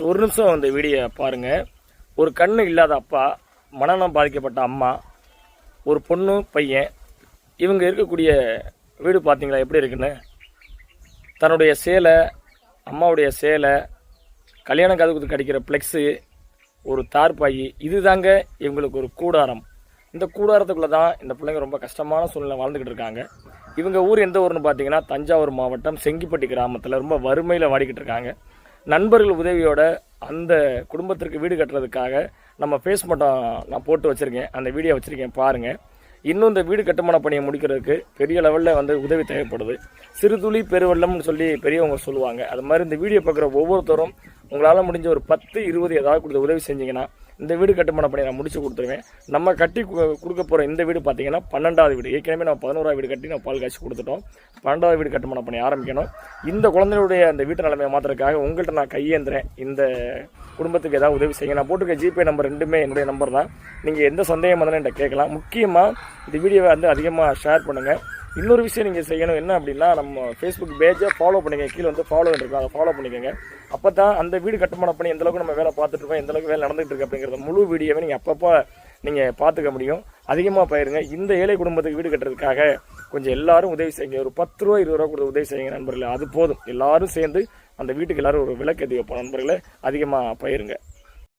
ஒரு நிமிஷம் அந்த வீடியோ பாருங்க. ஒரு கண்ணு இல்லாத அப்பா, மனநலம் பாதிக்கப்பட்ட அம்மா, ஒரு பொண்ணு பையன், இவங்க இருக்கக்கூடிய வீடு பார்த்தீங்களா எப்படி இருக்குன்னு. தன்னுடைய சேலை, அம்மாவுடைய சேலை, கல்யாண காதுகுத்து கடிக்கிற ஃப்ளெக்ஸு, ஒரு தார்பாயி, இதுதாங்க இவங்களுக்கு ஒரு கூடாரம். இந்த கூடாரத்துக்குள்ளே தான் இந்த பிள்ளைங்க ரொம்ப கஷ்டமான சூழ்நிலை வாழ்ந்துக்கிட்டு இருக்காங்க. இவங்க ஊர் எந்த ஊர்னு பார்த்தீங்கன்னா தஞ்சாவூர் மாவட்டம் செங்கிப்பட்டி கிராமத்தில் ரொம்ப வறுமையில் வாடிக்கிட்டு இருக்காங்க. நண்பர்கள் உதவியோட அந்த குடும்பத்திற்கு வீடு கட்டுறதுக்காக நம்ம ஃபேஸ் மட்டும் நான் போட்டு வச்சுருக்கேன், அந்த வீடியோ வச்சுருக்கேன் பாருங்கள். இன்னும் இந்த வீடு கட்டுமான பணியை முடிக்கிறதுக்கு பெரிய லெவலில் உதவி தேவைப்படுது. சிறுதுளி பெருவெள்ளம்னு சொல்லி பெரியவங்க சொல்லுவாங்க. அது மாதிரி இந்த வீடியோ பார்க்குற ஒவ்வொருத்தரும் உங்களால் முடிஞ்ச ஒரு 10-20 ஏதாவது கொடுத்து உதவி செஞ்சிங்கன்னா இந்த வீடு கட்டுமான பணியை நான் முடிச்சு கொடுத்துருவேன். நம்ம கட்டி கொடுக்க போகிற இந்த வீடு பார்த்தீங்கன்னா 12வது வீடு. ஏற்கனவே நம்ம 11வது வீடு கட்டி நம்ம பால் காய்ச்சி கொடுத்துட்டோம். 12வது வீடு கட்டுமான பணி ஆரம்பிக்கணும். இந்த குழந்தைகளுடைய அந்த வீட்டு நிலைமையை மாற்றுறதுக்காக உங்கள்கிட்ட நான் கையேந்துறேன். இந்த குடும்பத்துக்கு ஏதாவது உதவி செய்யுங்க. நான் போட்டிருக்க ஜிபே நம்பர் ரெண்டுமே என்னுடைய நம்பர் தான். நீங்கள் எந்த சந்தேகம் வந்தாலும் என்கிட்ட கேட்கலாம். முக்கியமாக இந்த வீடியோவை அதிகமாக ஷேர் பண்ணுங்கள். இன்னொரு விஷயம் நீங்கள் செய்யணும் என்ன அப்படின்னா, நம்ம ஃபேஸ்புக் பேஜை ஃபாலோ பண்ணிக்கங்க. கீழே ஃபாலோ இருக்கும், அதை ஃபாலோ பண்ணிக்கோங்க. அப்போ தான் அந்த வீடு கட்டுமான பணி எந்தளவுக்கு நம்ம வேலை பார்த்துட்ருக்கோம், எந்தளவுக்கு வேலை நடந்துகிட்டு இருக்கு அப்படிங்கிறத முழு வீடியோவை நீங்கள் அப்பப்போ நீங்கள் பார்த்துக்க முடியும். அதிகமாக பயிருங்க. இந்த ஏழை குடும்பத்துக்கு வீடு கட்டுறதுக்காக கொஞ்சம் எல்லாரும் உதவி செய்யுங்க. ஒரு 10 ரூபா 20 ரூபா கொடுத்து உதவி செய்யுங்க நண்பர்களே. அது போதும். எல்லாரும் சேர்ந்து அந்த வீட்டுக்கு எல்லாரும் ஒரு விளக்கு ஏற்றி வைப்போம் நண்பர்களே. அதிகமாக பயிருங்க.